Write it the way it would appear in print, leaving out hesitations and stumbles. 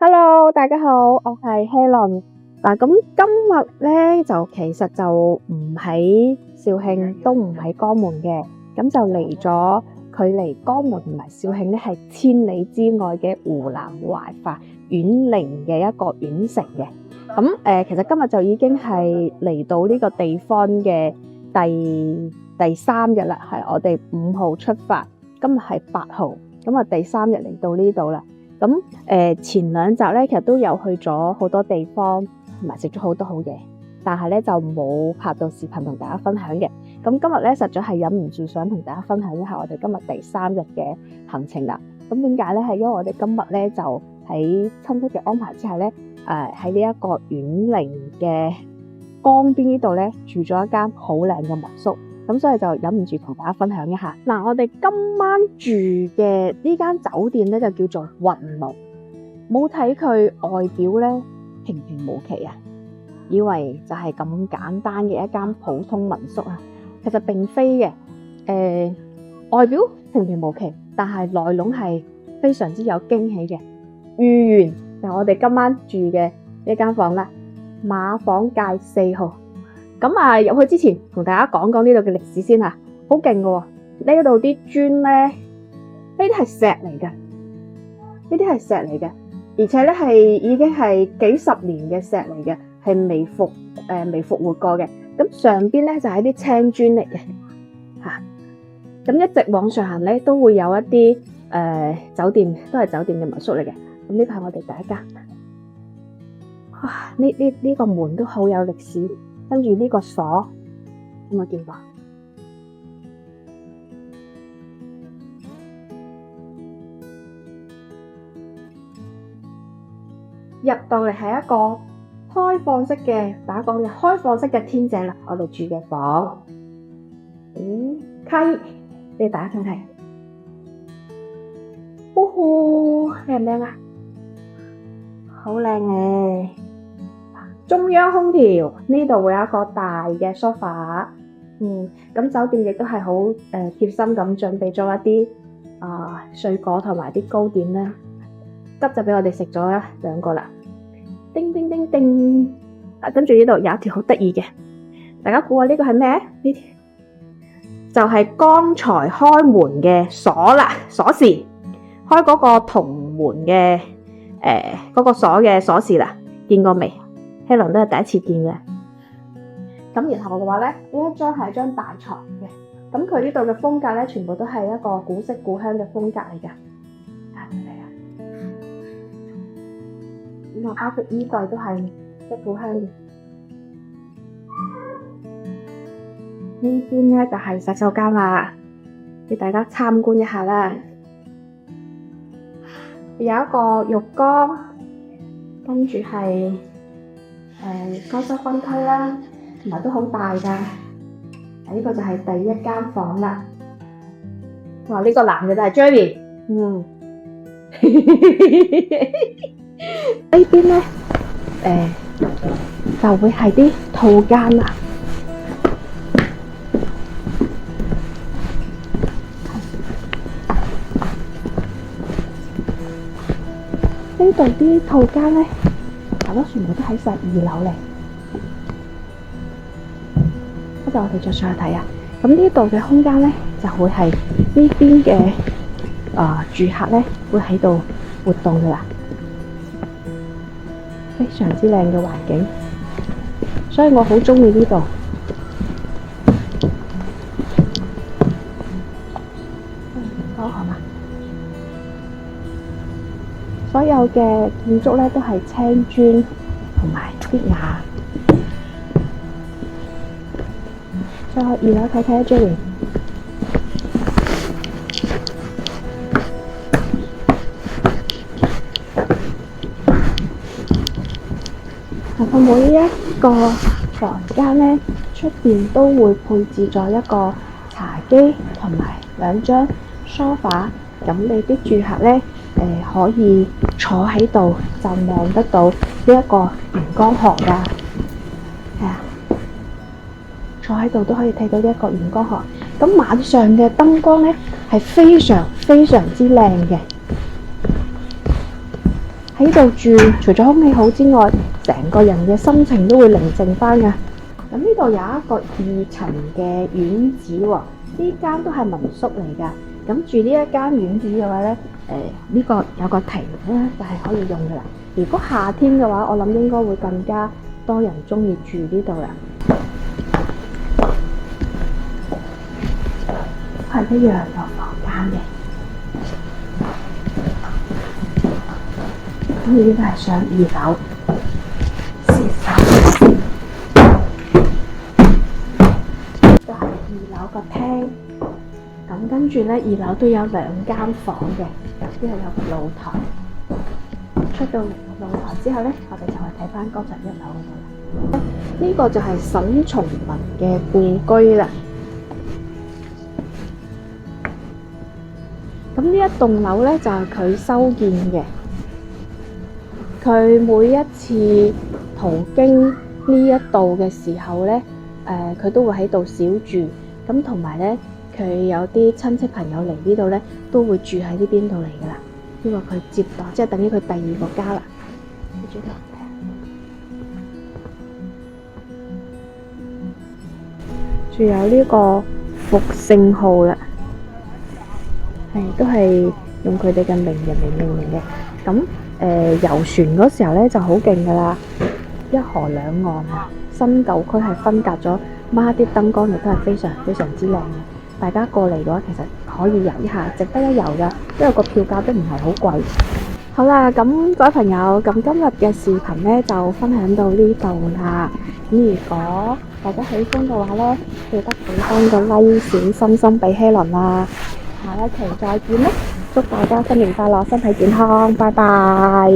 Hello，大家好，我係 Helen。咁今日咧就其實就唔喺肇慶，都唔喺江門嘅，咁就嚟咗距離江門同埋肇慶咧係千里之外嘅湖南懷化縣寧嘅一個縣城嘅。咁其實今日就已經係嚟到呢個地方嘅第三日啦，係我哋5號出發，今日係8號，咁啊第3日嚟到呢度啦。咁前2集咧，其實都有去咗好多地方，同埋食咗好多好嘢，但係咧就冇拍到視頻同大家分享嘅。咁今日咧實在係忍唔住想同大家分享一下我哋今日第3日嘅行程啦。咁點解咧？係因為我哋今日咧就喺親戚嘅安排之下咧，喺呢一個縣寧嘅江邊呢度咧住咗一間好靚嘅民宿。咁所以就忍唔住同大家分享一下。嗱，我哋今晚住嘅呢間酒店咧就叫做雲龍。冇睇佢外表咧平平無奇啊，以為就係咁簡單嘅一間普通民宿啊。其實並非嘅，外表平平無奇，但係內容係非常之有驚喜嘅。御園就係我哋今晚住嘅呢間房啦，馬房界4號。咁入去之前，同大家講講呢度嘅歷史先嚇，好勁嘅喎！呢度啲磚咧，呢啲係石嚟嘅，呢啲係石嚟嘅，而且咧係已經係幾十年嘅石嚟嘅，係未復活過嘅。咁上邊咧就係啲青磚嚟嘅嚇。咁一直往上行咧，都會有一啲酒店，都係酒店嘅民宿嚟嘅。咁呢個係我哋第一間。哇！呢個門都好有歷史。跟住呢個鎖有冇見過？入到嚟係一個開放式嘅，大家講嘅開放式嘅天井啦。我哋住嘅房，溪俾大家睇睇，靚唔靚啊？好靚嘅。中央空調，呢度會有一個大嘅 sofa，咁酒店亦都係好貼心咁準備咗一啲水果同埋啲糕點咧，急就俾我哋食咗2個啦。叮叮叮叮，跟住呢度有一條好得意嘅，大家估下呢個係咩？呢條就係剛才開門嘅鎖啦，鎖匙開嗰個銅門嘅嗰個鎖嘅鎖匙啦，見過未？Helen 都係第一次見嘅。咁然後嘅話咧，呢一張係一張大床嘅。咁佢呢度嘅風格咧，全部都係一個古色古香嘅風格嚟㗎。嚟啊！咁啊，包括衣櫃都係即古香嘅。呢邊咧就係洗手間啦，俾大家參觀一下啦。有一個浴缸，跟住係乾濕分區啦，同埋都好大㗎。呢個就係第一間房啦。哇！呢個男嘅就係 Jerry。呢邊咧，就會係啲套間啦。呢度啲套間咧，好多全部都喺晒2樓嚟。嗰陣我哋再上去睇啊。咁呢度嘅空間咧，就會係呢邊嘅住客咧，會喺度活動噶啦。非常之靚嘅環境，所以我好中意呢度。好嘛？所有嘅建築咧都係青磚同埋啲瓦。再去2樓睇睇啊 ，Jerry。佢每一個房間咧，出邊都會配置咗一個茶几同埋2張梳化，咁你啲住客咧可以坐喺度就望得到呢一個陽光河㗎，係啊，坐喺度都可以睇到呢一個陽光河。咁晚上嘅燈光咧係非常非常之靚嘅。喺度住，除咗空氣好之外，成個人嘅心情都會寧靜翻㗎。咁呢度有一個2層嘅院子喎，呢間都係民宿嚟㗎。咁住呢一間院子嘅話咧，呢個有個庭咧，就係可以用㗎啦。如果夏天嘅話，我諗應該會更加多人中意住呢度啦。係一樣有房間嘅。咁呢個係上2樓，都係2樓個廳。咁跟住咧，2樓都有2間房嘅，呢度有個露台。出到露台之後咧，我哋就去睇翻剛才1樓嗰度啦。呢個就係沈從文嘅故居啦。咁呢一棟樓咧就係佢修建嘅。佢每一次途經呢一度嘅時候咧，佢都會喺度小住。咁同埋咧，佢有啲親戚朋友嚟呢度咧，都會住喺呢邊度嚟噶啦。因為佢接待，即係等於佢第2個家啦。你轉頭睇，仲有呢個復聖號啦，都係用佢哋嘅名人嚟命名嘅。咁遊船嗰時候咧就好勁噶啦，一河兩岸啊，新舊區係分隔咗，孖啲燈光亦都係非常非常之靚嘅。大家過嚟嘅話，其實可以遊一下，值得一遊噶，因為個票價都唔係好貴。好啦，咁各位朋友，咁今日嘅視頻咧就分享到呢度啦。咁如果大家喜歡嘅話咧，記得俾翻個 like 小心心俾希倫啦。下一期再見啦，祝大家新年快樂，身體健康，拜拜。